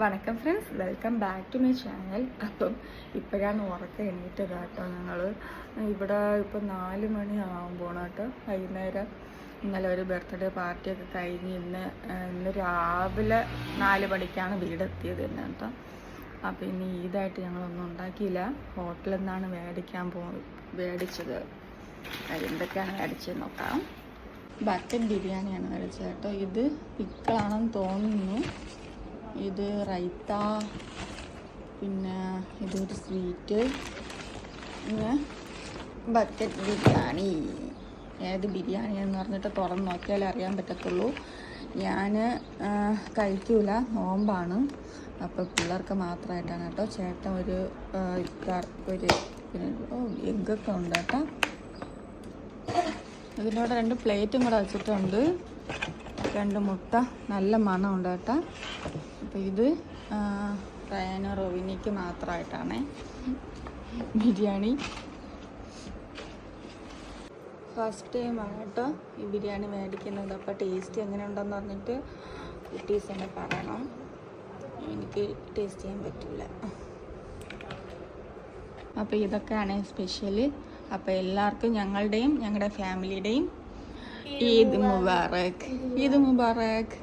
വണക്കം friends, welcome back to my channel. അപ്പം ഇപ്പോഴാണ് ഉറക്കം എണീറ്റത് കേട്ടോ. ഞങ്ങൾ ഇവിടെ ഇപ്പം 4 മണി ആകുമ്പോൾ കേട്ടോ, വൈകുന്നേരം. ഇന്നലെ ഒരു ബർത്ത്ഡേ പാർട്ടിയൊക്കെ കഴിഞ്ഞ് ഇന്ന് രാവിലെ 4 മണിക്കാണ് വീടെത്തിയത് തന്നെ കേട്ടോ. അപ്പം ഇനി ഈദായിട്ട് ഞങ്ങളൊന്നും ഉണ്ടാക്കിയില്ല, ഹോട്ടലിൽ നിന്നാണ് മേടിച്ചത്. എന്തൊക്കെയാണ് മേടിച്ചത് നോക്കാം. ബക്കറ്റ് ബിരിയാണിയാണ് മേടിച്ചത് കേട്ടോ. ഇത് പിക്കിളാണെന്ന് തോന്നുന്നു. ഇത് റൈത്ത, പിന്നെ ഇതൊരു സ്വീറ്റ്, പിന്നെ ബക്കറ്റ് ബിരിയാണി. ഏത് ബിരിയാണിയെന്ന് പറഞ്ഞിട്ട് തുറന്ന് നോക്കിയാലേ അറിയാൻ പറ്റത്തുള്ളൂ. ഞാൻ കഴിക്കൂല, നോമ്പാണ്. അപ്പോൾ പിള്ളേർക്ക് മാത്രമായിട്ടാണ് കേട്ടോ. ചേട്ടൻ ഒരു എഗ്ഗൊക്കെ ഉണ്ട് കേട്ടോ. ഇതിൻ്റെ കൂടെ 2 പ്ലേറ്റും കൂടെ വെച്ചിട്ടുണ്ട്, 2 മുട്ട, നല്ല മണമുണ്ട് കേട്ടോ. അപ്പോൾ ഇത് റയാനോ റോവിനിക്ക് മാത്രമായിട്ടാണ് ബിരിയാണി. ഫസ്റ്റ് ടൈമാണ് കേട്ടോ ഈ ബിരിയാണി മേടിക്കുന്നത്. അപ്പോൾ ടേസ്റ്റ് എങ്ങനെ ഉണ്ടെന്ന് പറഞ്ഞിട്ട് കുട്ടീസ് എന്നെ പറയണം, എനിക്ക് ടേസ്റ്റ് ചെയ്യാൻ പറ്റില്ല. അപ്പോൾ ഇതൊക്കെയാണ് സ്പെഷ്യൽ. അപ്പോൾ എല്ലാവർക്കും ഞങ്ങളുടെയും ഞങ്ങളുടെ ഫാമിലിയുടെയും ഈദ് മുബാറക്. ഈദ് മുബാറക്.